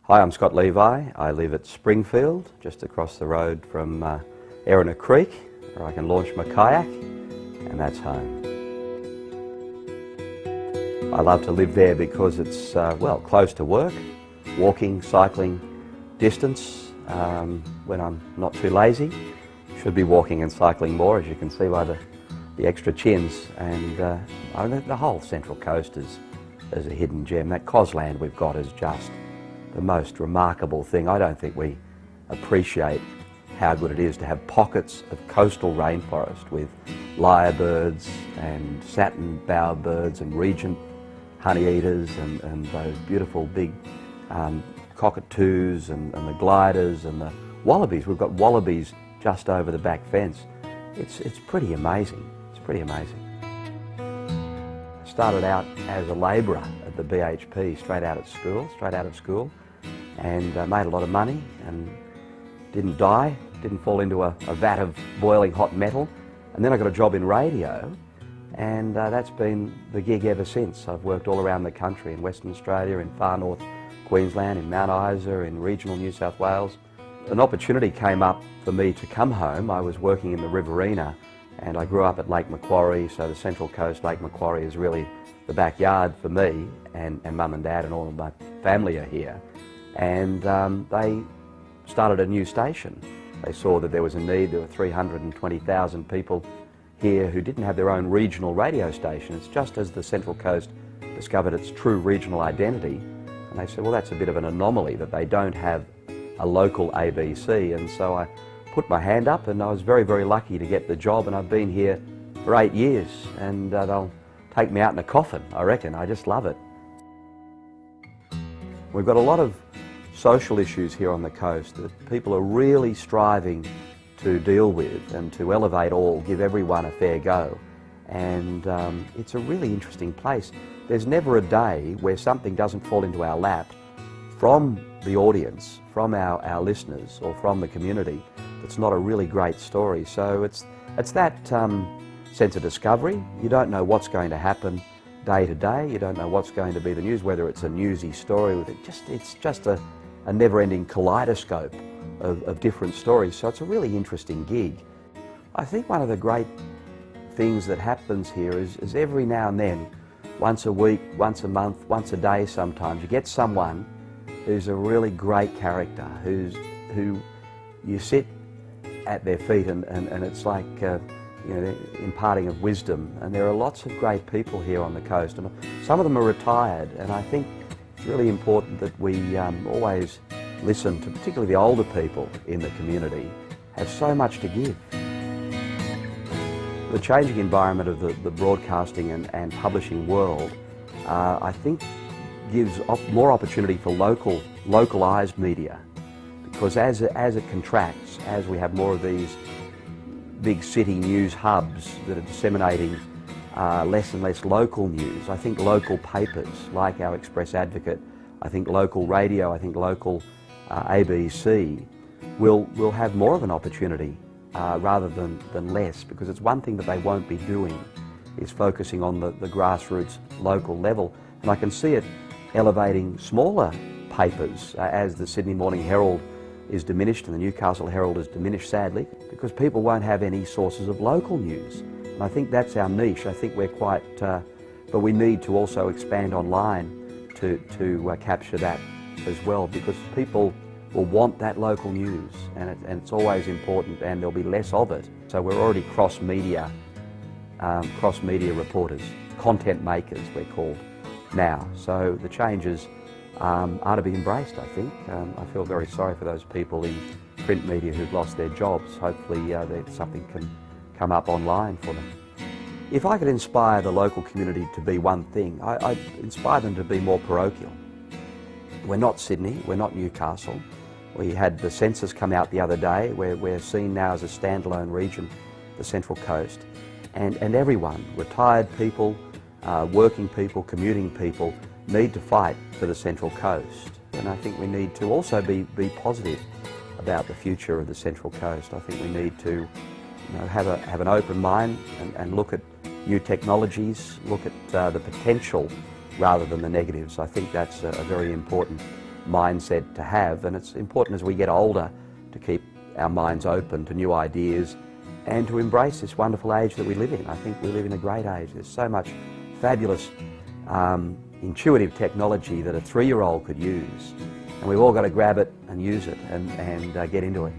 Hi, I'm Scott Levi. I live at Springfield, just across the road from Erina Creek, where I can launch my kayak, and that's home. I love to live there because it's, well, close to work, walking, cycling distance when I'm not too lazy. Should be walking and cycling more, as you can see by the extra chins. And the whole Central Coast is a hidden gem. That Cosland we've got is just the most remarkable thing. I don't think we appreciate how good it is to have pockets of coastal rainforest with lyrebirds and satin bowerbirds and regent honeyeaters and those beautiful big cockatoos and the gliders and the wallabies. We've got wallabies just over the back fence. It's pretty amazing. It's pretty amazing. I started out as a labourer at the BHP straight out of school, and made a lot of money and didn't die, didn't fall into a vat of boiling hot metal. And then I got a job in radio, and that's been the gig ever since. I've worked all around the country, in Western Australia, in far north Queensland, in Mount Isa, in regional New South Wales. An opportunity came up for me to come home. I was working in the Riverina, and I grew up at Lake Macquarie, so the Central Coast, Lake Macquarie is really the backyard for me, and Mum and Dad and all of my family are here. And they started a new station. They saw that there was a need. There were 320,000 people here who didn't have their own regional radio station. It's just as the Central Coast discovered its true regional identity. And they said, well, that's a bit of an anomaly that they don't have a local ABC. And so I put my hand up, and I was very, very lucky to get the job, and I've been here for 8 years, and they'll take me out in a coffin, I reckon. I just love it. We've got a lot of social issues here on the coast that people are really striving to deal with and to elevate all, give everyone a fair go. And it's a really interesting place. There's never a day where something doesn't fall into our lap from the audience, from our listeners, or from the community that's not a really great story. So it's that sense of discovery. You don't know what's going to happen day to day. You don't know what's going to be the news, whether it's a newsy story with it's just a never-ending kaleidoscope of different stories. So it's a really interesting gig. I think one of the great things that happens here is every now and then, once a week, once a month, once a day sometimes, you get someone who's a really great character, who you sit at their feet and it's like you know, imparting of wisdom. And there are lots of great people here on the coast, and some of them are retired, and I think it's really important that we always listen to particularly the older people in the community, have so much to give. The changing environment of the broadcasting and publishing world, I think, gives more opportunity for localised media, because as it contracts, as we have more of these big city news hubs that are disseminating less and less local news, I think local papers like our Express Advocate, I think local radio, I think local ABC will have more of an opportunity rather than less, because it's one thing that they won't be doing is focusing on the grassroots local level. And I can see it elevating smaller papers as the Sydney Morning Herald is diminished and the Newcastle Herald is diminished, sadly, because people won't have any sources of local news. And I think that's our niche. I think we're quite, but we need to also expand online to capture that as well, because people will want that local news, and it's always important, and there'll be less of it. So we're already cross-media reporters, content makers we're called now. So the changes are to be embraced, I think. I feel very sorry for those people in print media who've lost their jobs. Hopefully something can come up online for them. If I could inspire the local community to be one thing, I'd inspire them to be more parochial. We're not Sydney, we're not Newcastle. We had the census come out the other day, where we're seen now as a standalone region, the Central Coast. And everyone, retired people, working people, commuting people, need to fight for the Central Coast. And I think we need to also be positive about the future of the Central Coast. I think we need to have an open mind and look at new technologies, look at the potential rather than the negatives. I think that's a very important mindset to have, and it's important as we get older to keep our minds open to new ideas and to embrace this wonderful age that we live in. I think we live in a great age. There's so much fabulous, intuitive technology that a 3-year-old could use, and we've all got to grab it and use it and get into it.